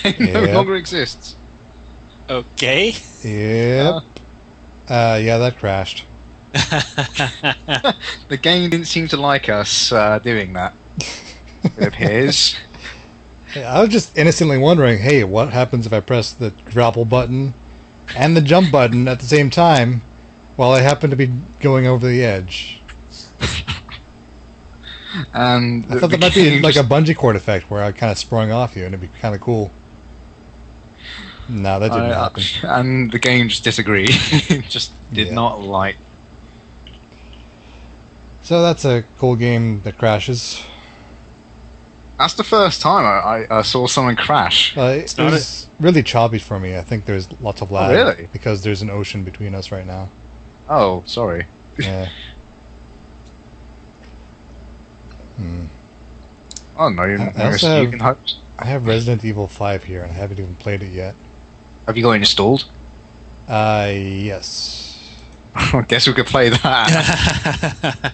game no longer exists. Okay. Yep. Yeah, that crashed. The game didn't seem to like us doing that. It appears. I was just innocently wondering, hey, what happens if I press the grapple button and the jump button at the same time while I happen to be going over the edge? And I thought that might be like a bungee cord effect where I kind of sprung off you and it'd be kind of cool. No, that didn't happen. And the game just disagreed. It just did not like. So that's a cool game that crashes. That's the first time I saw someone crash. It was really choppy for me. I think there's lots of lag. Oh, really? Because there's an ocean between us right now. Oh, sorry. Yeah. Oh no, you can hope. I have Resident Evil 5 here, and I haven't even played it yet. Have you got it installed? Yes. I guess we could play that.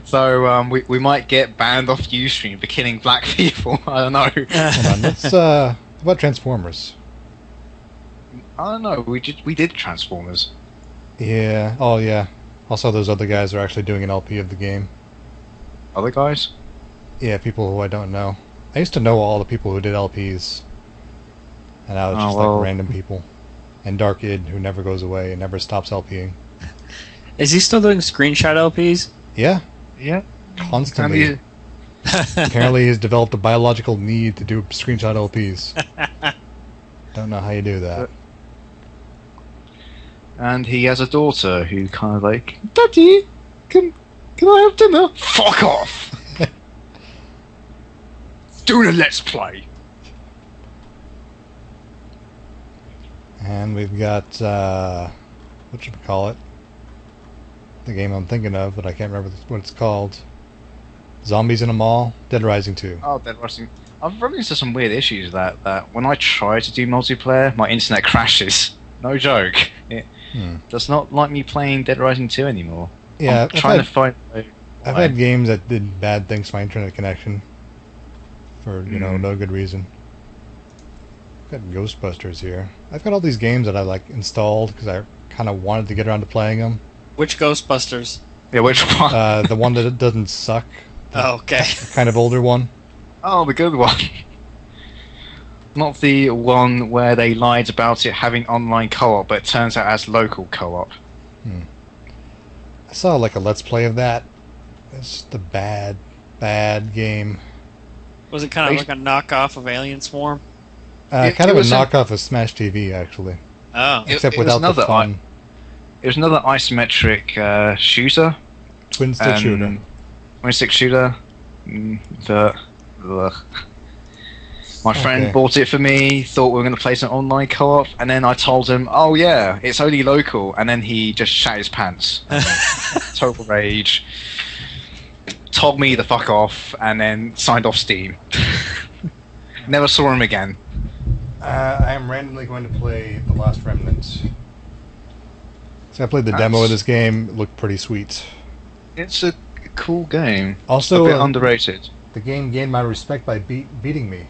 So we might get banned off Ustream for killing black people. I don't know. Hold on, let's what about Transformers? I don't know. We did Transformers. Yeah. Oh yeah. Also, those other guys are actually doing an LP of the game. Other guys? Yeah, people who I don't know. I used to know all the people who did LPs. And now it's just like random people. And Dark Id, who never goes away and never stops LPing. Is he still doing screenshot LPs? Yeah. Yeah. Constantly. Apparently he's developed a biological need to do screenshot LPs. Don't know how you do that. And he has a daughter who kind of like, Daddy, can I have dinner? Fuck off! Do the Let's Play! And we've got, what should we call it? The game I'm thinking of, but I can't remember what it's called. Zombies in a Mall? Dead Rising 2. Oh, Dead Rising. I've run into some weird issues that when I try to do multiplayer, my internet crashes. No joke. It does not like me playing Dead Rising 2 anymore. Yeah, I'm trying to find... I've had games that did bad things to my internet connection. For, no good reason. I've got Ghostbusters here. I've got all these games that I installed because I kind of wanted to get around to playing them. Which Ghostbusters? Yeah, which one? The one that doesn't suck. Oh, okay. Kind of older one. Oh, the good one. Not the one where they lied about it having online co-op, but it turns out as local co-op. I saw a Let's Play of that. It's just a bad game. Was it kind of like a knockoff of Alien Swarm? Kind of a knockoff of Smash TV, actually. Oh. Except without the fun. It was another isometric shooter. Twin-stick shooter. Twin-stick shooter. My friend bought it for me, thought we were going to play some online co-op, and then I told him, oh yeah, it's only local, and then he just shat his pants. Total rage. Told me the fuck off, and then signed off Steam. Never saw him again. I am randomly going to play The Last Remnant. So I played the demo of this game. It looked pretty sweet. It's a cool game. Also, a bit underrated. The game gained my respect by beating me.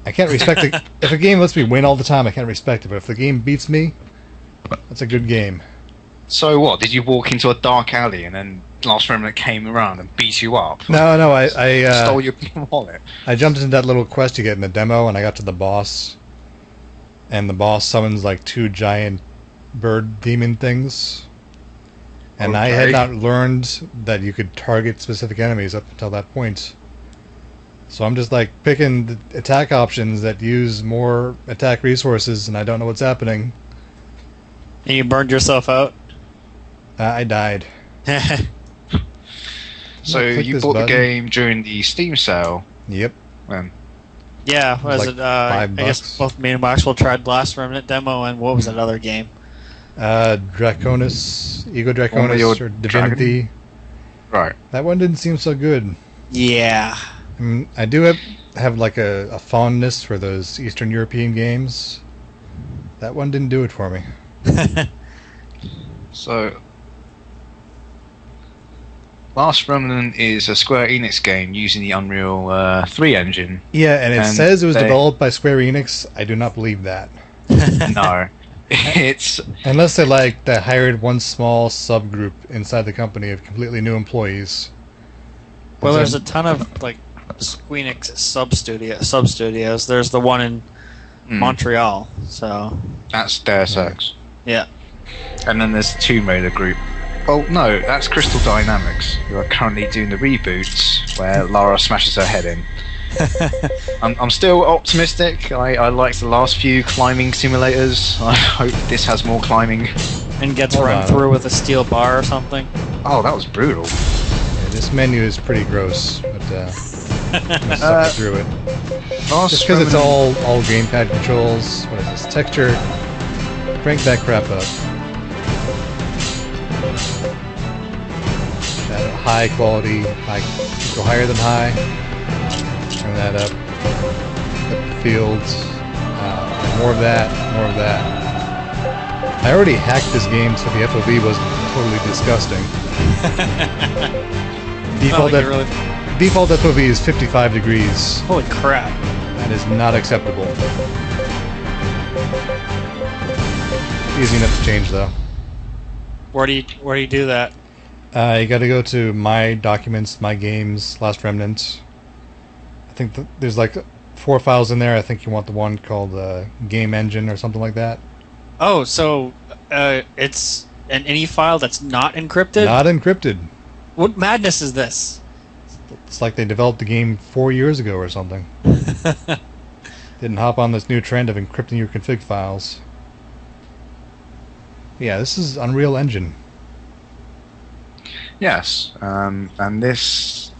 I can't respect it. If a game lets me win all the time, I can't respect it. But if the game beats me, that's a good game. So what? Did you walk into a dark alley and then Last Remnant came around and beat you up? No, I stole your wallet. I jumped into that little quest you get in the demo, and I got to the boss. And the boss summons 2 giant bird demon things. And I had not learned that you could target specific enemies up until that point. So I'm just picking the attack options that use more attack resources, and I don't know what's happening. And you burned yourself out? I died. So you bought the game during the Steam sale? Yep. Yeah, was it? I guess both me and Maxwell tried Last Remnant demo, and what was that other game? Draconis, Ego Draconis, or Divinity. Dragon? Right. That one didn't seem so good. Yeah. I do have a fondness for those Eastern European games. That one didn't do it for me. So, Last Remnant is a Square Enix game using the Unreal 3 engine. Yeah, and it says it was developed by Square Enix. I do not believe that. No. It's unless they hired one small subgroup inside the company of completely new employees. Well, there's a ton of like Squeenix sub studios. There's the one in Montreal, so that's Deus Ex. Yeah. And then there's the Tomb Raider group. Oh no, that's Crystal Dynamics, who are currently doing the reboots where Lara smashes her head in. I'm still optimistic. I liked the last few climbing simulators. I hope this has more climbing. And gets run through with a steel bar or something. Oh, that was brutal. Yeah, this menu is pretty gross, but I'm sucking through it. Just because it's all gamepad controls. What is this? Texture. Crank that crap up. High quality. Go higher than high. Turn that up. The fields. More of that. More of that. I already hacked this game, so the FOV wasn't totally disgusting. Default FOV is 55 degrees. Holy crap. That is not acceptable. Easy enough to change, though. Where do you do that? You got to go to My Documents, My Games, Last Remnant. I think there's like 4 files in there. I think you want the one called Game Engine or something like that. Oh, so it's an INI file that's not encrypted? Not encrypted. What madness is this? It's like they developed the game 4 years ago or something. Didn't hop on this new trend of encrypting your config files. Yeah, this is Unreal Engine. Yes, and this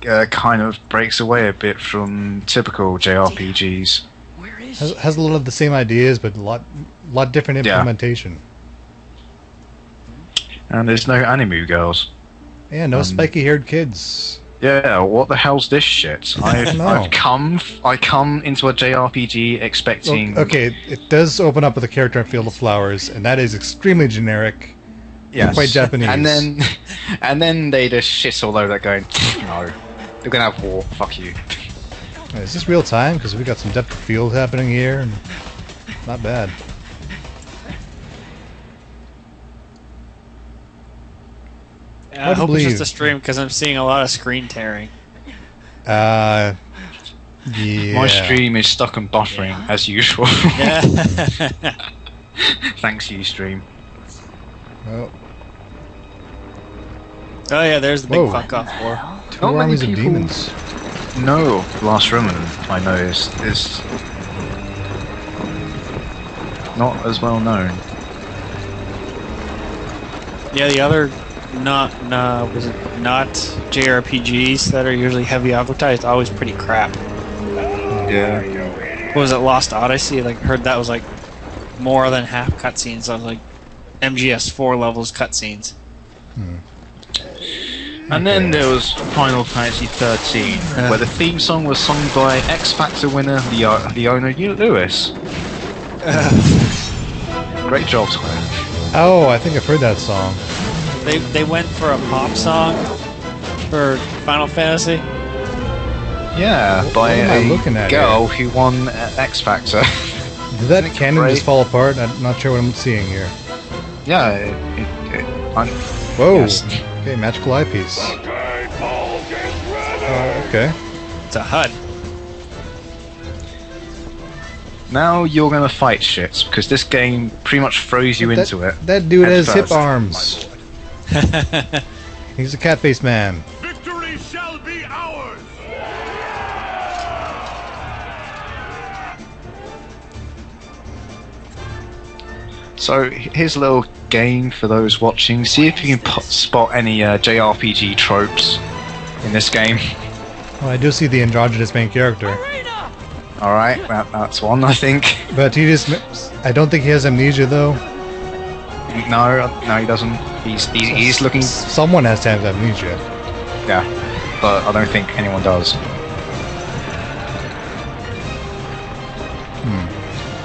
kind of breaks away a bit from typical JRPGs. Has a lot of the same ideas, but a lot different implementation. And there's no anime girls. Yeah, no spiky-haired kids. Yeah, what the hell's this shit? I come into a JRPG expecting. Okay, it does open up with a character in Field of Flowers, and that is extremely generic. Yes. Quite Japanese. And then they just shit all over that, going, no, they're gonna have war. Fuck you. Is this real time? Because we got some depth of field happening here, and not bad. I hope it's just a stream because I'm seeing a lot of screen tearing. Yeah. My stream is stuck and buffering as usual. Yeah. Thanks, Ustream. Oh. Oh yeah, there's the big fuck off war. Two armies of demons. No, Last Remnant, I noticed, is not as well known. Yeah, the other not JRPGs that are usually heavy advertised, always pretty crap. Yeah. What was it, Lost Odyssey? Like, heard that was like more than half cutscenes. I was like MGS4 levels cutscenes. And then there was Final Fantasy 13, where the theme song was sung by X Factor winner Leona Lewis. Great job, Square. Oh, I think I've heard that song. They went for a pop song for Final Fantasy. Yeah, by a girl who won X Factor. Did that canon just fall apart? I'm not sure what I'm seeing here. Yeah, whoa. Yes. Okay, magical eyepiece. Okay. It's a HUD. Now you're gonna fight shit, because this game pretty much throws you into it. That dude has hip arms. He's a cat-faced man. Victory shall be ours! So here's a little game for those watching. See if you can spot any JRPG tropes in this game. Oh, I do see the androgynous main character. Alright, that's one, I think. But I don't think he has amnesia, though. No, he doesn't. He's looking... Someone has to have amnesia. Yeah, but I don't think anyone does.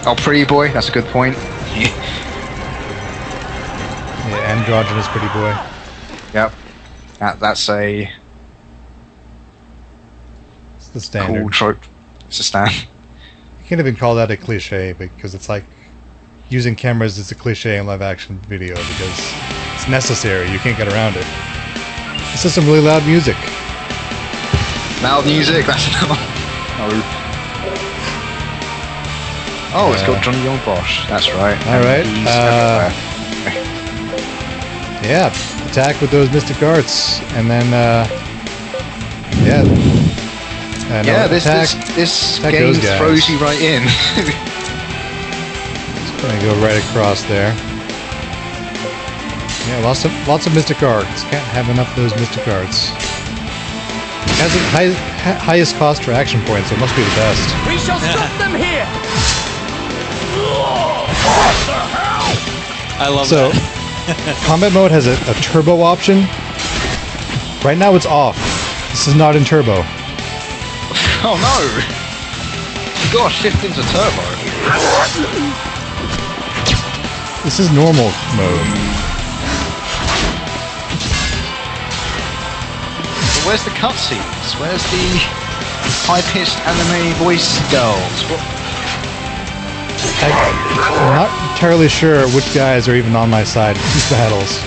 Oh, pretty boy, that's a good point. Yeah, androgynous pretty boy. Yep. That's a It's the standard. cool trope. It's a stand. You can't even call that a cliche because it's like using cameras is a cliche in live action video because it's necessary. You can't get around it. This is some really loud music. Loud music. That's no. Oh, it's got Johnny Young Bosch. That's right. All right. He's everywhere. Yeah, attack with those mystic arts, and then yeah. And Yeah, this attack game those guys. throws you right in. Just gonna go right across there. Yeah, lots of mystic arts. Can't have enough of those mystic arts. Has the highest cost for action points, so it must be the best. We shall stop them here! I love So, that. combat mode has a turbo option. Right now it's off. This is not in turbo. Oh no! You gotta shift into turbo. This is normal mode. But where's the cutscenes? Where's the high-pitched anime voice girls? What? I'm not entirely sure which guys are even on my side in these battles.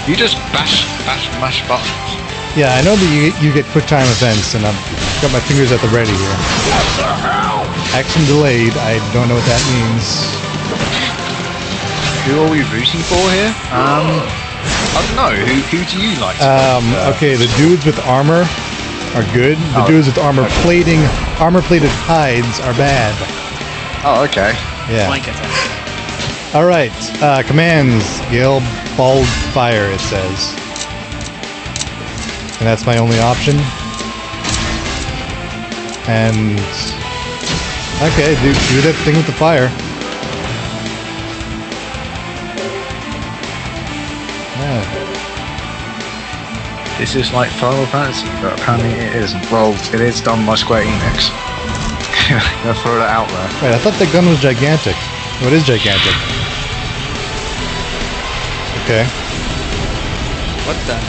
You just mash buttons. Yeah, I know that you get quick time events, and I've got my fingers at the ready here. Action delayed, I don't know what that means. Who are we rooting for here? I don't know. Who do you like? Okay, the dudes with armor are good. The dudes with armor-plated hides are bad. Oh, okay. Yeah. Flank attack. All right. Commands: Gale Bald Fire. It says, and that's my only option. And okay, do that thing with the fire. Yeah. This is like Final Fantasy, but apparently it isn't. Well, it is done by Square Enix. Gonna throw that out there. Wait, I thought the gun was gigantic. Oh, it is gigantic. Okay. What the?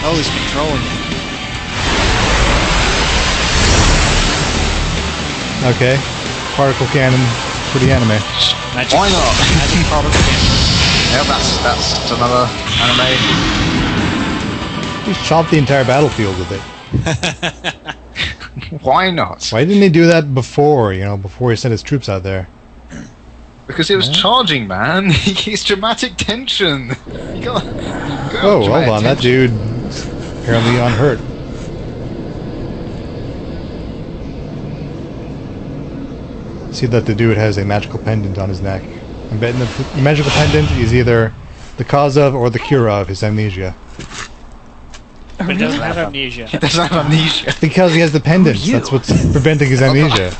Oh, he's controlling it. Okay. Particle cannon. Pretty anime. Magic, Why not? Magic particle cannon. Yeah, that's another anime. Just chop the entire battlefield with it. Why not? Why didn't he do that before, before he sent his troops out there? Because it was charging, man. It's dramatic tension. You gotta Oh, hold on. That dude apparently unhurt. See that the dude has a magical pendant on his neck. I'm betting the magical pendant is either the cause of or the cure of his amnesia. But it doesn't have amnesia. He doesn't have amnesia. Because he has the pendant. That's what's preventing his amnesia.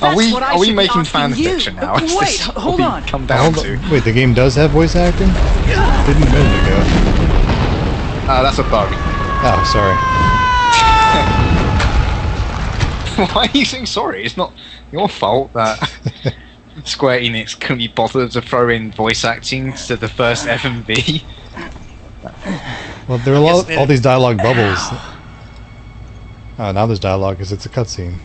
Are we what I should be making asking fan you. fiction now? Is Wait, this what hold we on. Come down Hold to. on. Wait, the game does have voice acting? Didn't a minute ago. That's a bug. Oh, sorry. Why are you saying sorry? It's not your fault that Square Enix couldn't be bothered to throw in voice acting to the first FMV. Well, there are all these dialogue bubbles. Oh, now there's dialogue because it's a cutscene.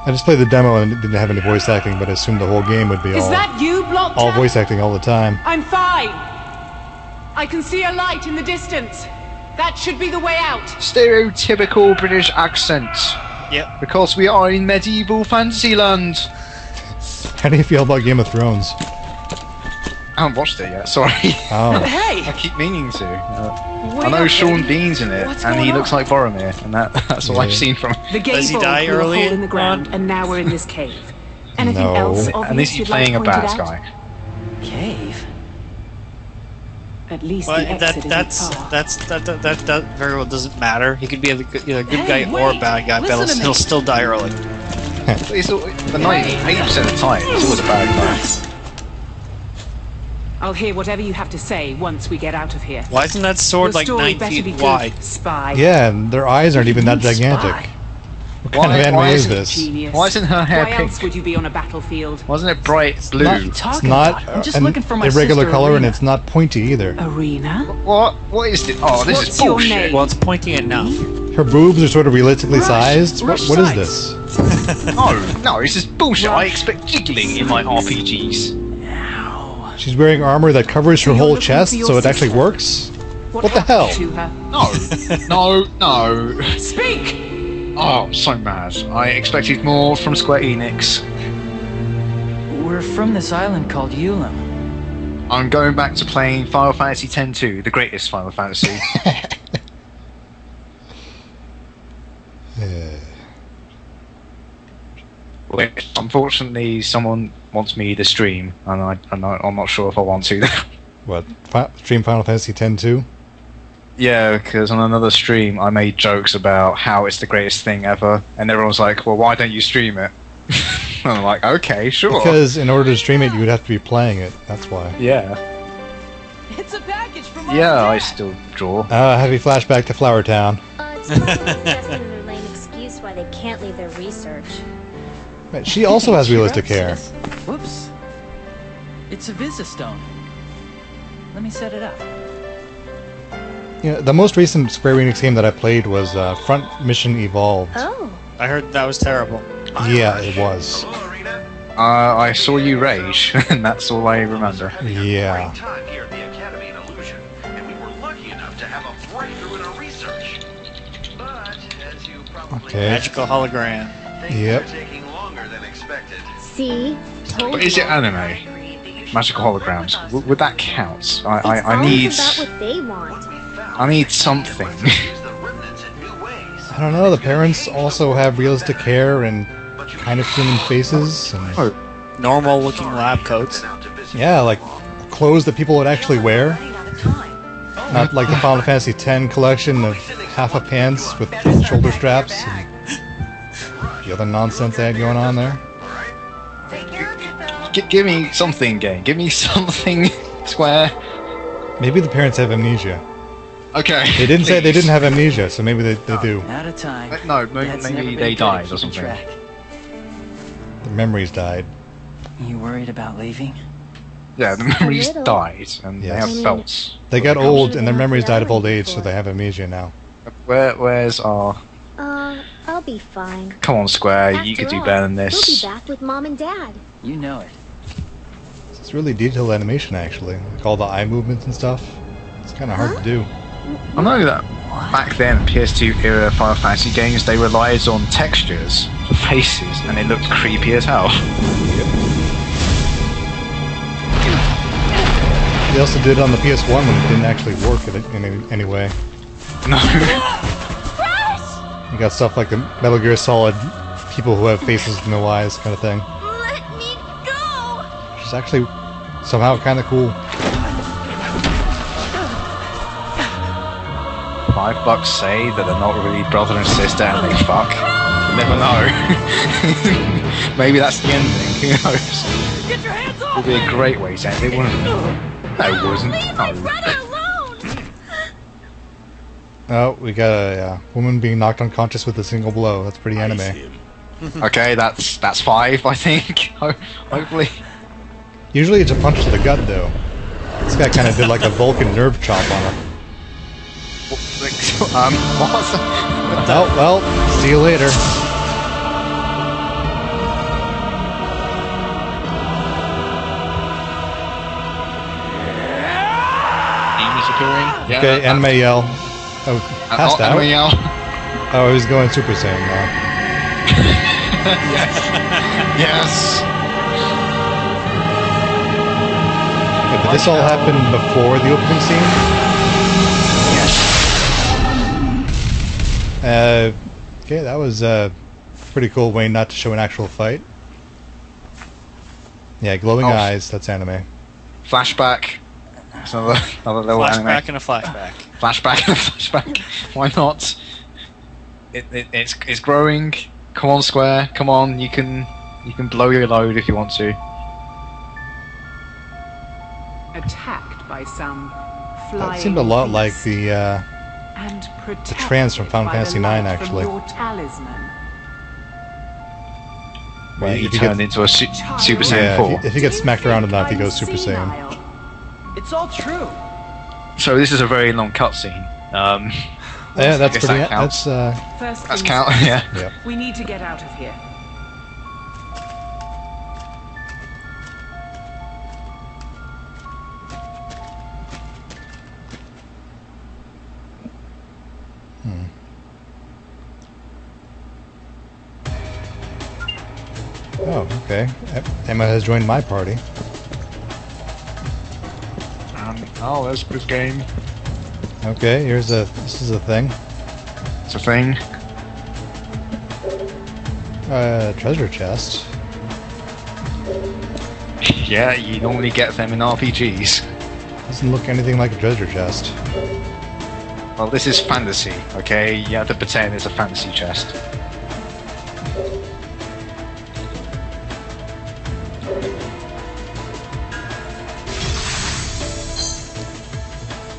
I just played the demo and it didn't have any voice acting, but I assumed the whole game would be Is that you, Blocktail? all voice acting all the time. I'm fine. I can see a light in the distance. That should be the way out. Stereotypical British accent. Yep. Because we are in medieval Fantasyland. How do you feel about Game of Thrones? I haven't watched it yet, sorry. Oh. Hey! I keep meaning to. Wait I know up, Sean baby. Bean's in it, What's and he going looks on? like Boromir, and that's all I've Yeah. seen from The Does he gate die blew a early hole in the ground, on? and now we're in this cave. Anything No. else And obvious is he you'd playing like a bad pointed out? guy? Cave. At least Well, the exit that's that very well doesn't matter. He could be either good Hey, guy or a wait, bad guy, but listen to he'll me. still die early. It's all, the 98% of the time, it's always a bad guy. I'll hear whatever you have to say once we get out of here. Why isn't that sword Your like story 9 better be feet good, wide? Spy. Yeah, and their eyes aren't even that Spy. gigantic. What kind of anime is this? Genius. Why isn't her hair Why pink? else would you be on a battlefield? Wasn't it bright blue? It's not I'm just an looking for my irregular sister, color, and Arena. it's not pointy either. Arena? What? What is this? Oh, this is What's your bullshit. name? Well, it's pointy enough. Her boobs are sort of realistically sized. What is Rush this? No, this is bullshit. I expect jiggling in my RPGs. She's wearing armor that covers her you're whole looking chest, for your so it actually sister? works? What the hell? happened to her? No. Speak! Oh, I'm so mad. I expected more from Square Enix. We're from this island called Ulam. I'm going back to playing Final Fantasy X-2, the greatest Final Fantasy. Which, unfortunately, someone wants me to stream, and I'm not sure if I want to. What? Stream Final Fantasy X too? Yeah, because on another stream I made jokes about how it's the greatest thing ever, and everyone's like, well, why don't you stream it? And I'm like, okay, sure. Because in order to stream it, you would have to be playing it. That's why. Yeah. It's a package from Yeah, I still draw. Heavy flashback to Flower Town. It's probably just another lame excuse why they can't leave their research. Right, she also has realistic hair. Whoops. It's a Visistone. Let me set it up. You know, the most recent Square Enix game that I played was Front Mission Evolved. Oh. I heard that was terrible. Yeah, it was. Hello, Arena. I saw you rage, and that's all I remember. Yeah. Great time here at the Academy in Illusion, and we were lucky enough to have a breakthrough in our research. But as you probably Okay. Magical hologram. things Yep. are taking longer than expected. See? Told But is you. it anime? Magical holograms? Would that count? It's I always need... about what they want. I need something. Use the remnants in new ways. I don't know, the parents also have realistic hair and But you kind of human faces. And, Oh, Normal looking lab coats. been out to visit. yeah, like clothes that people would actually wear. Not like the Final Fantasy X collection of half a pants with shoulder straps and the other nonsense they had going on there. give me something, game. Give me something, Square. Maybe the parents have amnesia. Okay. They didn't say they please. didn't have amnesia, so maybe they do. Out of time. No, Dad's never maybe been they good at died or keeping something. track. The memories died. You worried about leaving? Yeah, the memories little. died, and they Yes. have I mean- belts. They got Maybe old they and their have memories died of old reality age, so before. they have amnesia now. Where's our... I'll be fine. Come on, Square, you After could do all, better than We'll this. be back with Mom and Dad. You know it. It's really detailed animation, actually. Like all the eye movements and stuff. It's kind of hard to do. I know that back then, PS2 era Final Fantasy games, they relied on textures for faces, and it looked creepy as hell. They also did it on the PS1 when it didn't actually work in any way. No. You got stuff like the Metal Gear Solid people who have faces with no eyes kind of thing. Let me go! Which is actually somehow kind of cool. $5 say that they're not really brother and sister and they fuck. You never know. Maybe that's the ending. Who knows? Get your hands It off! would be a great way to end it, wouldn't it? No, it wasn't. Leave my No. brother alone! Oh, we got a woman being knocked unconscious with a single blow. That's pretty anime. Okay, that's 5, I think. Hopefully. Usually it's a punch to the gut, though. This guy kind of did like a Vulcan nerve chop on her. What? Oh, well, see you later. Amy's appearing. Yeah, Okay, anime yell. Oh, passed out? Anime yell. Oh, he's going Super Saiyan now. Yes. Okay, did this all happen before the opening scene? Okay, that was a pretty cool way not to show an actual fight. Yeah, glowing Oh. eyes, that's anime. Flashback. It's another little anime. Flashback and a flashback. Flashback and a flashback. Why not? It's growing. Come on, Square. Come on. You can blow your load if you want to. Attacked by some flying That seemed a lot like beast the and trance from protected Final by Fantasy the light IX, from actually. your talisman. where If he he turned gets- into a Super Saiyan Yeah, 4. if he gets smacked around enough, he goes Super Saiyan. It's all true. So this is a very long cutscene. Yeah, that's guess pretty. that counts. First That's things count. first. Yeah. Yeah. We need to get out of here. Oh, okay. Emma has joined my party. Oh, that's a good game. Okay, here's a. This is a thing. It's a thing. Treasure chest. Yeah, you normally get them in RPGs. Doesn't look anything like a treasure chest. Well, this is fantasy, okay? You have to pretend it's a fantasy chest.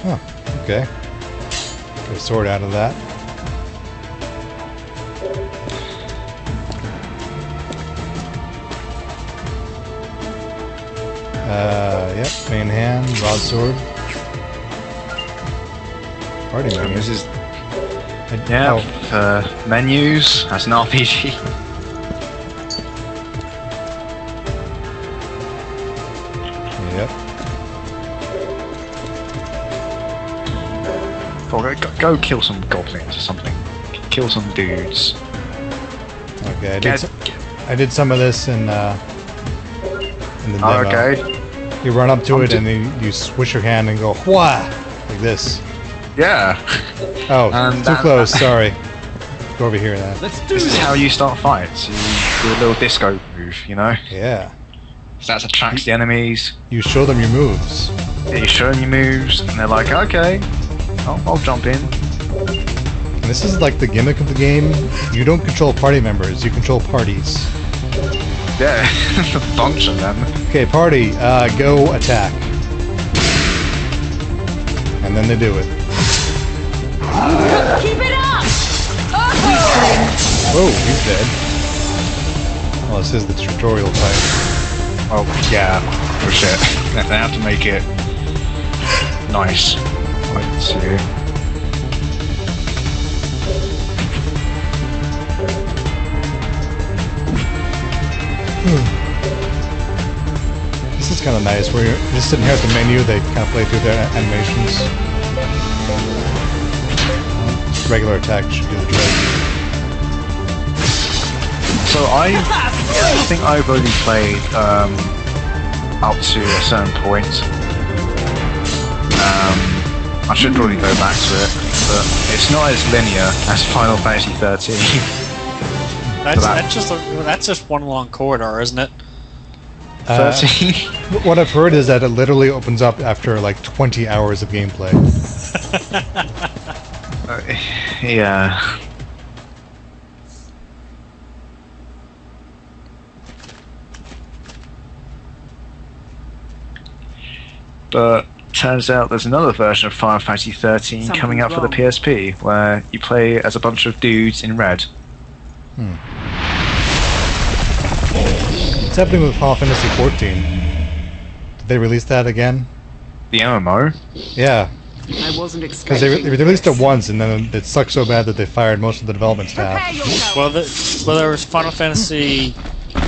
Huh, okay. Get a sword out of that. Yep, main hand, broadsword. Party And menu. this is Oh, menus as an RPG. yep. Go kill some goblins or something. Kill some dudes. Okay, Get- I did some of this in the demo. Oh, okay. You run up to I'm it ju- and then you swish your hand and go wha like this. Yeah. Oh, And too that- close. Sorry. Go over here then. Let's do This is how you start fights. You do a little disco move, you know? Yeah. So that attracts the enemies. You show them your moves. You show them your moves, and they're like, okay, I'll jump in. And this is like the gimmick of the game. You don't control party members. You control parties. Yeah, a bunch of them. Okay, party, go attack. And then they do it. Keep it up! Whoa, he's dead. Oh, this is the tutorial fight. Oh, yeah. Oh, shit. They have to make it nice. Let's see. This is kind of nice, where you're just sitting here at the menu, they kind of play through their animations. Regular attack should do the trick. So I think I've only played up to a certain point. I should probably go back to it, but it's not as linear as Final Fantasy 13. That's just one long corridor, isn't it? 13? What I've heard is that it literally opens up after like 20 hours of gameplay. Yeah. But turns out there's another version of Final Fantasy 13 coming out for the Something's PSP, where you play as a bunch of dudes in red. What's happening with Final Fantasy 14? Did they release that again? The MMO? Yeah, I wasn't because expecting. they released it once and then it sucked so bad that they fired most of the development Prepare staff. yourself. Well, there was Final Fantasy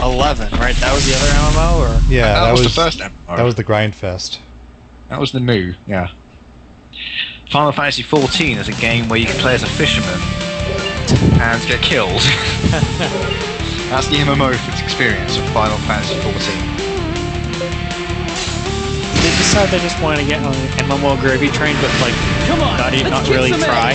11, right? That was the other MMO, or Yeah, that was the first MMO. That was the grind fest. That was the new, yeah. Final Fantasy 14 is a game where you can play as a fisherman and get killed. That's the MMO experience of Final Fantasy 14. they decided they just wanted to get on the MMO gravy train, but like Come on, not let's kick really some try.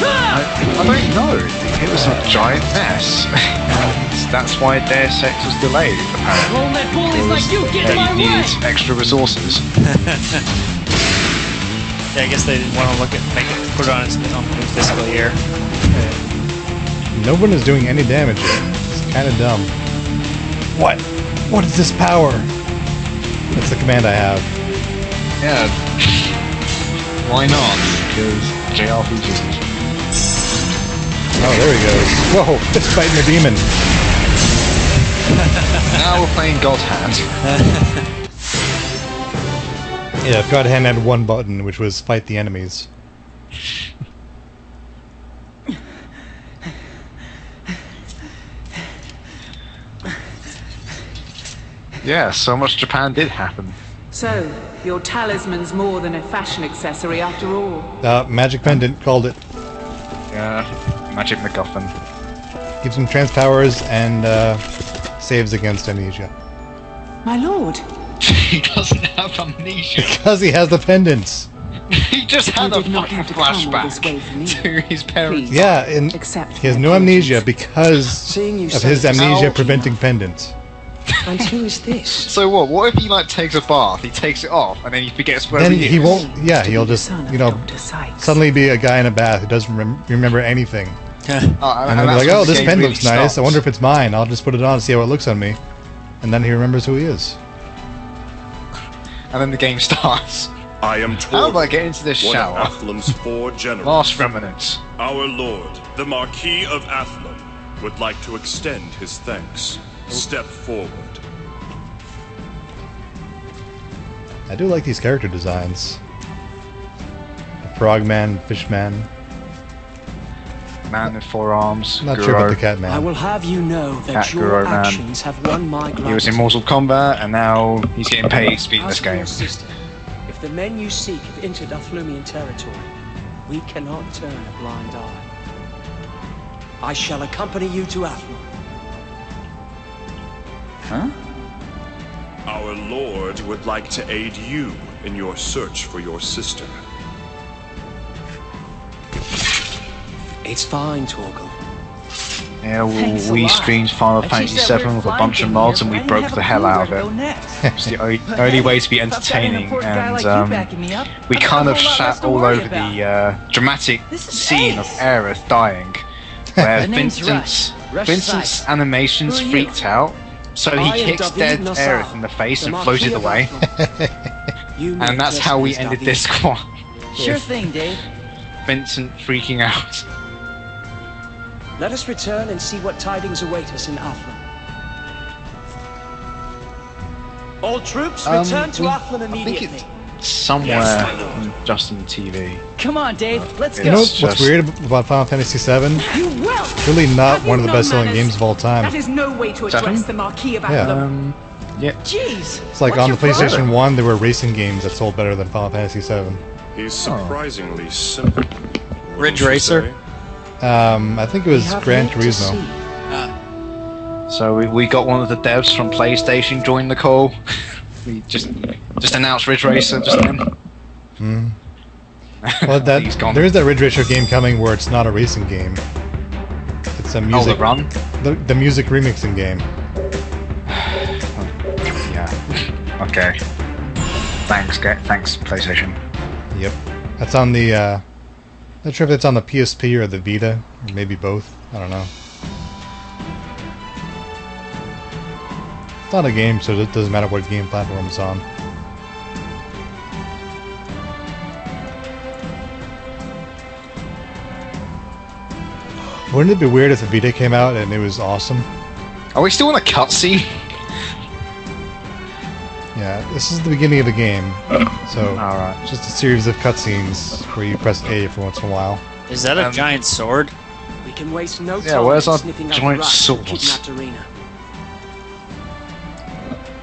I don't know. It was a giant mess. And that's why Deus Ex was delayed, apparently. Won't let bullies like you get in They my way. needed extra resources. Yeah, I guess they didn't want to put it on its own new fiscal year. No one is doing any damage yet. It's kind of dumb. What? What is this power? That's the command I have. Yeah. Why not? Because JRPGs. Oh, there he goes. Whoa, it's fighting a demon. Now we're playing God Hand. Yeah, God Hand had one button, which was fight the enemies. Yeah, so much Japan did happen. So, your talisman's more than a fashion accessory after all. Magic Pendant called it. Yeah, Magic MacGuffin. Gives him trance powers and saves against amnesia. My lord, He doesn't have amnesia. Because he has the pendants. He just had You a did not fucking have to come all this way flashback for me. to his parents. Please. Yeah, and Accept he has my no apologies. amnesia because Seeing you of so his amnesia Ow. preventing pendants. And who is this? So what? What if he like takes a bath, he takes it off, and then he forgets where Then he is? he won't. Yeah, To he'll be the just son of Dr. Sykes. suddenly be a guy in a bath who doesn't remember anything, Oh, and then be that's like, when "Oh, the this game pen really looks nice. I starts. wonder if it's mine. I'll just put it on and see how it looks on me," and then he remembers who he is. And then the game starts. I am How do I Torvald, get into this one shower? of Athlam's 4 generals. Last remnants. Our lord, the Marquis of Athlam, would like to extend his thanks. Step forward. I do like these character designs. The Frogman, Fishman. Man with 4 arms. I'm not Guro. sure about the I Catman. will have you know that Cat your Guro Man. actions have won my gratitude. He was in Mortal Kombat, and now he's getting paid to be in As this for your game. sister, if the men you seek have entered Athlumian territory, we cannot turn a blind eye. I shall accompany you to Athlum. Huh? Our lord would like to aid you in your search for your sister. It's fine, Torgal. Yeah, Thanks a we lot. streamed Final I Fantasy chased that VII weird with a flying bunch of thing mods, here, and we but I broke didn't the have a hell clue out where of to it. go next. It's the only Hey, way to be if I've got an entertaining, important guy and like you backing me up, we I've got kind a of whole lot less sat to all worry over about. the dramatic This is scene of Ace. Aerith dying, where My name's Rush Vincent's Sykes. animations Who are you? freaked out, so I he am kicks David dead Nassau, Aerith in the face the and Marquis floated of away, Athlum. You know and that's just how we as ended David. this squad. Sure with thing, Dave. Vincent freaking out. Let us return and see what tidings await us in Athlum. All troops, return to Athlum I think immediately. it's somewhere just on the TV. Come on, Dave. Let's You go. know It's what's just- weird about Final Fantasy VII? You will! Really not Have one you of the no best-selling manners? games of all time. That is no way to address Seven? the Marquis of Yeah. Athlum. Yeah. Jeez. It's like what's on the your PlayStation problem? 1, there were racing games that sold better than Final Fantasy VII. He's surprisingly simple. Ridge wouldn't you Racer? say? I think it was We have Gran yet to Turismo. see. So we got one of the devs from PlayStation join the call. We just announced Ridge Racer just then. Hmm. Well, He's gone. there is that Ridge Racer game coming where it's not a racing game. It's a Oh, music the run? the music remixing game. Yeah. Okay. Thanks, PlayStation. Yep, that's on the. Not sure if it's on the PSP or the Vita, or maybe both. I don't know. It's not a game, so it doesn't matter what game platform it's on. Wouldn't it be weird if the Vita came out and it was awesome? Are we still in a cutscene? Yeah, this is the beginning of the game, so Alright. it's just a series of cutscenes where you press A for once in a while. Is that a giant sword? We can waste no Yeah, time where's our sniffing out giant the rats who swords? kidnapped Arena.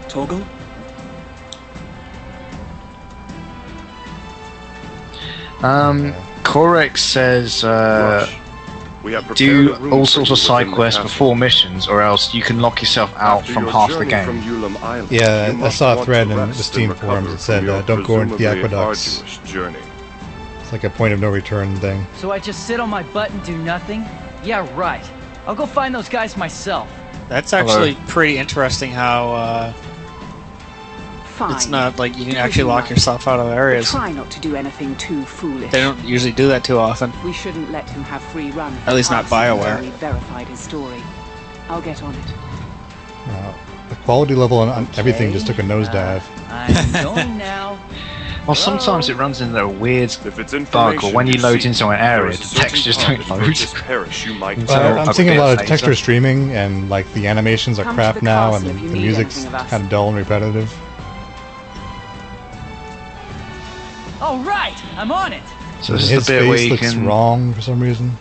Torgal? Correx says Rush. We have prepared do a room all for sorts you of side within the quests castle. before missions, or else you can lock yourself out After from your half the journey game. From Ulam Island, Yeah, you I must saw a want thread to in the rest Steam and forums recover that said, from your don't go into the presumably aqueducts. arduous journey. It's like a point of no return thing. So I just sit on my butt and do nothing? Yeah, right. I'll go find those guys myself. That's actually pretty interesting how Fine. it's not like you can Because actually you lock might. yourself out of But areas. try not to do anything too foolish. They don't usually do that too often. We shouldn't let him have free run. At least not Us until BioWare. we've verified his story. I'll get on it. The quality level on everything just took a Okay, nosedive. I'm going now. Well, sometimes it runs into a weird If it's bug, or when you load into an there area, is the a certain textures don't part load. in this parish you might But I'm thinking a lot of phaser. texture streaming, and like the animations are Come to crap the now, castle and if you the need music's anything of us. kind of dull and repetitive. All right, I'm on it. So this is His the bit where face you looks can. wrong for some reason.